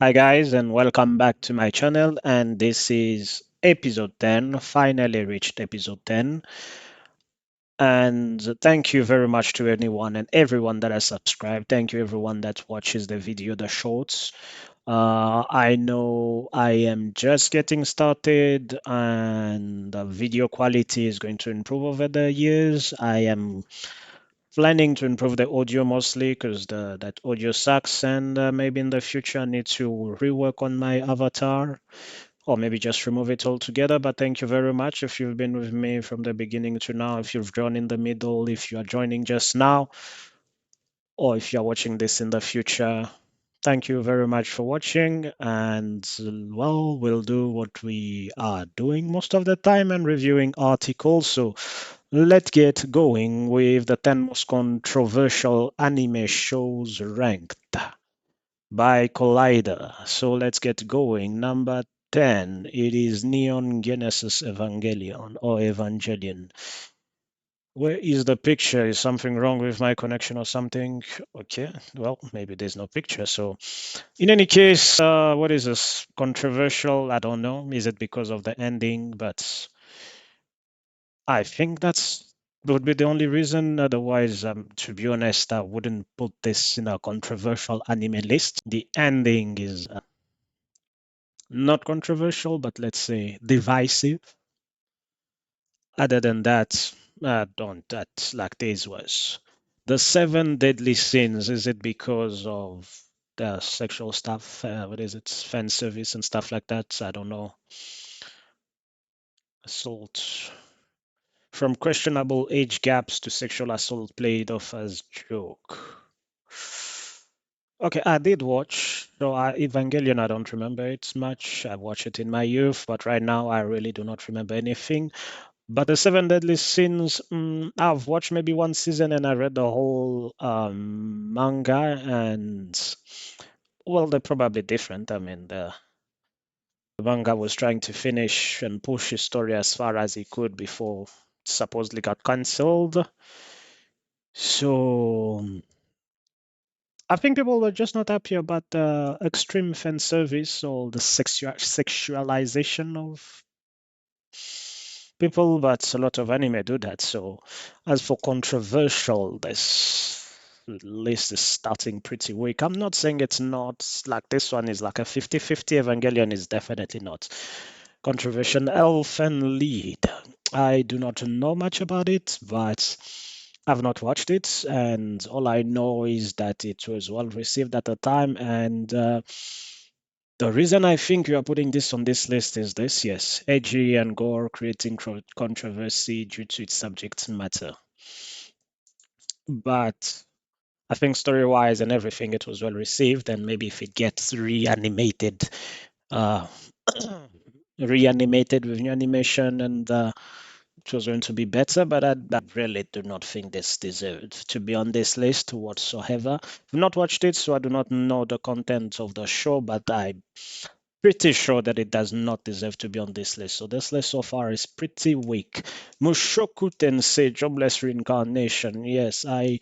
Hi guys and welcome back to my channel, and this is episode 10. Finally reached episode 10, and thank you very much to anyone and everyone that has subscribed. Thank you everyone that watches the video, the shorts. I know I am just getting started and the video quality is going to improve over the years. I am planning to improve the audio mostly because the that audio sucks, and maybe in the future I need to rework on my avatar or maybe just remove it altogether. But thank you very much if you've been with me from the beginning to now, if you've joined in the middle, if you are joining just now, or if you're watching this in the future. Thank you very much for watching, and well, we'll do what we are doing most of the time and reviewing articles. So let's get going with the 10 most controversial anime shows ranked by Collider. So let's get going. Number 10, it is Neon Genesis Evangelion or Evangelion. Where is the picture? Is something wrong with my connection or something? Okay, well, maybe there's no picture. So, in any case, what is this? Controversial? I don't know. Is it because of the ending? But I think that's would be the only reason. Otherwise, to be honest, I wouldn't put this in a controversial anime list. The ending is not controversial, but let's say divisive. Other than that, I don't. That like this was the seven deadly sins. Is it because of the sexual stuff? What is it? Fan service and stuff like that. I don't know. Assault. From questionable age gaps to sexual assault played off as joke. Okay, I did watch. So Evangelion, I don't remember it much. I watched it in my youth, but right now I really do not remember anything. But the Seven Deadly Sins, I've watched maybe one season and I read the whole manga, and well, they're probably different. I mean, the manga was trying to finish and push his story as far as he could before it supposedly got cancelled. So I think people were just not happy about the extreme fan service or the sexualization of people, but a lot of anime do that. So, as for controversial, this list is starting pretty weak. I'm not saying it's not like this one is like a 50-50. Evangelion is definitely not controversial. Elf and Lead. I do not know much about it, but I've not watched it, and all I know is that it was well received at the time, and the reason I think you are putting this on this list is this, yes, edgy and gore, creating controversy due to its subject matter. But I think story-wise and everything, it was well received, and maybe if it gets uh, reanimated with new animation, and it was going to be better. But I really do not think this deserved to be on this list whatsoever. I've not watched it, so I do not know the content of the show, but I'm pretty sure that it does not deserve to be on this list. So this list so far is pretty weak. Mushoku Tensei Jobless Reincarnation. Yes, I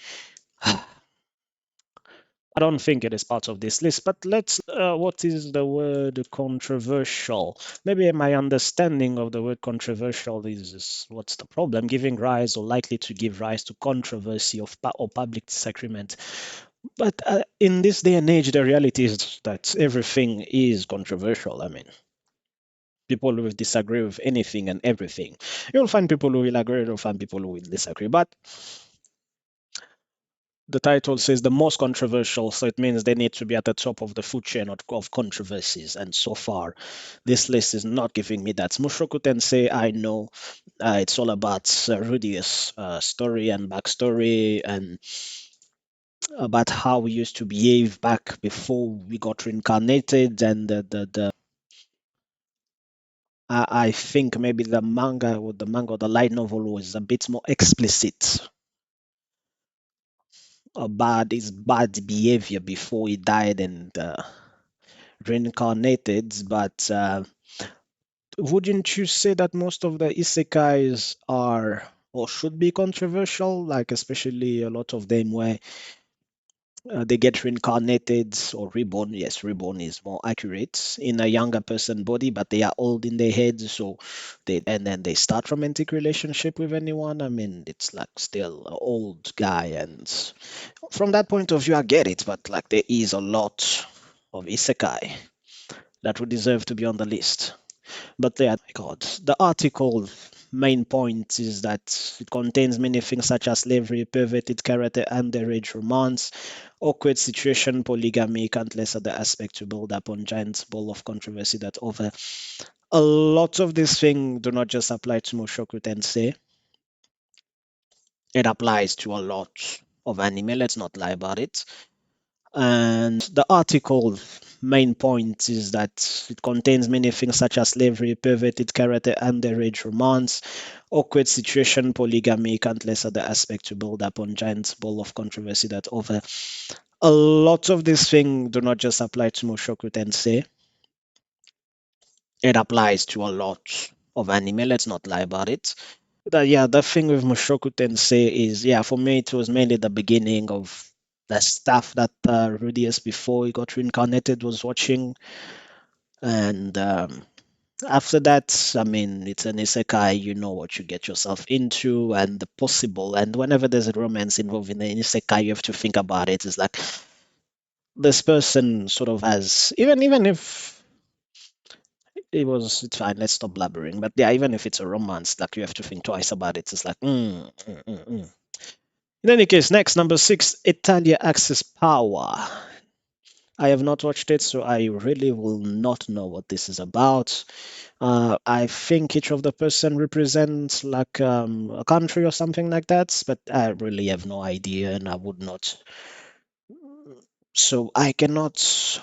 don't think it is part of this list, but let's. What is the word controversial? Maybe my understanding of the word controversial is what's the problem? Giving rise or likely to give rise to controversy or public disagreement. But in this day and age, the reality is that everything is controversial. I mean, people will disagree with anything and everything. You'll find people who will agree, you'll find people who will disagree. But the title says the most controversial, so it means they need to be at the top of the food chain of controversies. And so far, this list is not giving me that. Mushoku Tensei, I know it's all about Rudy's story and backstory and about how we used to behave back before we got reincarnated. And I think maybe the light novel was a bit more explicit about his bad behavior before he died and reincarnated. But wouldn't you say that most of the isekais are or should be controversial? Like especially a lot of them where They get reincarnated or reborn. Yes, reborn is more accurate in a younger person body, but they are old in their heads. So and then they start romantic relationship with anyone. I mean, it's like still an old guy, and from that point of view, I get it. But like there is a lot of isekai that would deserve to be on the list. But they are, God, the article main point is that it contains many things such as slavery, perverted character, underage romance, awkward situation, polygamy, countless other aspects to build up on giant ball of controversy that over a lot of these things do not just apply to Mushoku Tensei. It applies to a lot of anime, let's not lie about it. And the article main point is that it contains many things such as slavery, perverted character, underage romance, awkward situation, polygamy, countless other aspects to build up on giant ball of controversy that over a lot of these things do not just apply to Mushoku Tensei. It applies to a lot of anime, let's not lie about it. The thing with Mushoku Tensei is, yeah, for me, it was mainly the beginning of the stuff that Rudius before he got reincarnated was watching. And after that, I mean, it's an isekai, you know what you get yourself into and the possible. And whenever there's a romance involved in an isekai, you have to think about it. It's like this person sort of has, even if it's fine, let's stop blabbering. But yeah, even if it's a romance, like you have to think twice about it. It's like, In any case, next, number six, Italia Access Power. I have not watched it, so I really will not know what this is about. I think each of the person represents like a country or something like that, but I really have no idea, and I would not. So I cannot.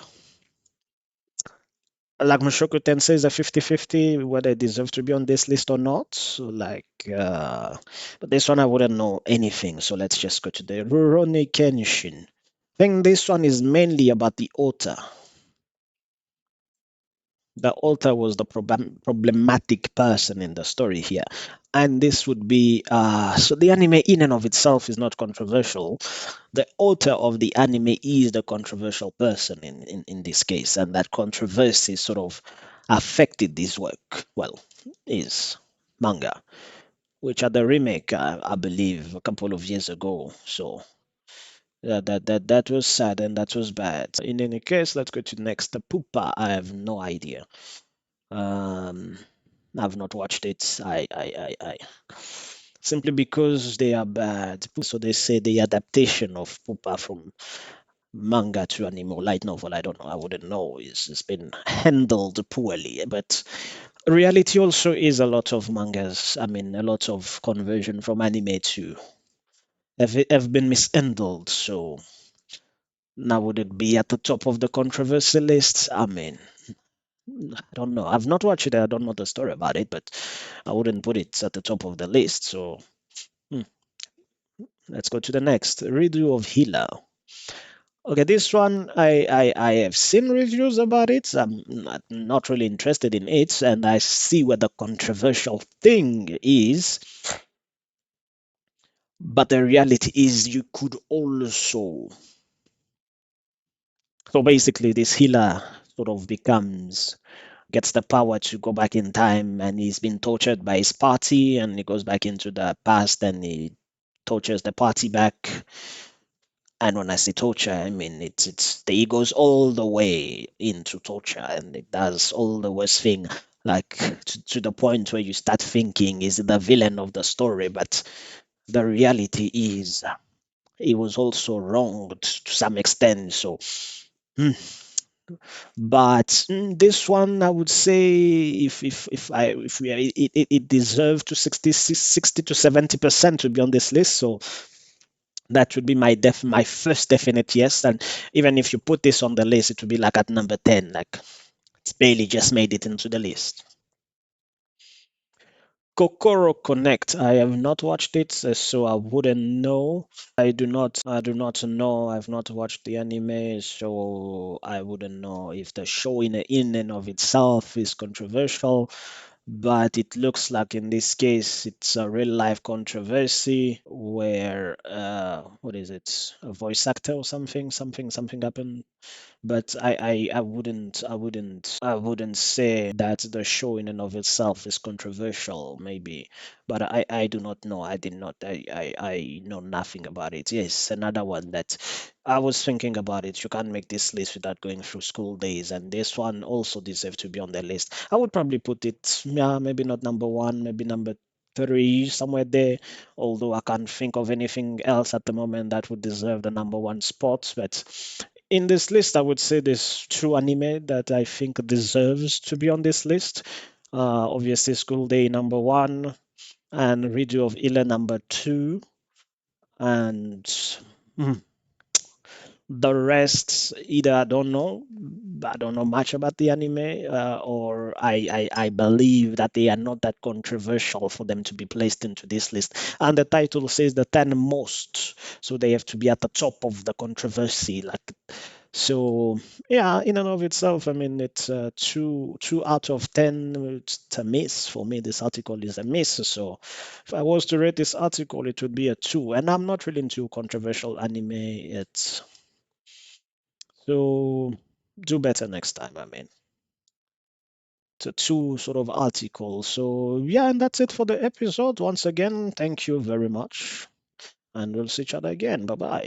Like Mushoku Tensei is a 50-50 whether it deserves to be on this list or not. So but this one I wouldn't know anything. So let's just go to the Rurouni Kenshin. I think this one is mainly about the author. The author was the problematic person in the story here. And this would be so the anime in and of itself is not controversial. The author of the anime is the controversial person in this case, and that controversy sort of affected this work. Well, is manga, which had the remake, I believe, a couple of years ago. So that was sad and that was bad. In any case, let's go to next. The Pupa. I have no idea. Um, I've not watched it. I simply because they are bad. So they say the adaptation of Pupa from manga to anime or light novel. I don't know. I wouldn't know. It's been handled poorly. But reality also is a lot of mangas. I mean, a lot of conversion from anime to have been mishandled. So now would it be at the top of the controversy list? I mean, I don't know. I've not watched it. I don't know the story about it, but I wouldn't put it at the top of the list. So hmm, let's go to the next redo of Healer. Okay, this one I have seen reviews about it. I'm not really interested in it, and I see what the controversial thing is. But the reality is, you could also. So basically, this healer sort of gets the power to go back in time, and he's been tortured by his party, and he goes back into the past and he tortures the party back. And when I say torture, I mean it's the goes all the way into torture, and it does all the worst thing, like to the point where you start thinking, is it the villain of the story? But the reality is, he was also wronged to some extent. So, hmm, but this one, I would say, if we are, it deserves to 60 to 70% to be on this list. So that would be my first definite yes. And even if you put this on the list, it would be like at number 10. Like it's barely just made it into the list. Kokoro Connect. I have not watched it, so I wouldn't know. I do not know. I've not watched the anime, so I wouldn't know if the show in and of itself is controversial. But it looks like in this case it's a real life controversy where what is it? A voice actor or something happened. But I wouldn't say that the show in and of itself is controversial, maybe. But I do not know. I did not. I know nothing about it. Yes, another one that I was thinking about it. You can't make this list without going through school days, and this one also deserves to be on the list. I would probably put it, yeah, maybe not number one, maybe number three, somewhere there. Although I can't think of anything else at the moment that would deserve the number one spot. But in this list, I would say there's two anime that I think deserves to be on this list. Obviously, School Day number one, and Redo of Ila number two, and hmm, the rest either I don't know much about the anime, or I believe that they are not that controversial for them to be placed into this list. And the title says the 10 most, so they have to be at the top of the controversy. Like, so, yeah, in and of itself, I mean, it's two out of 10. It's a miss for me. This article is a miss. So, if I was to rate this article, it would be a two. And I'm not really into controversial anime. It's so do better next time. I mean, it's a two sort of article. So, yeah, and that's it for the episode. Once again, thank you very much, and we'll see each other again. Bye bye.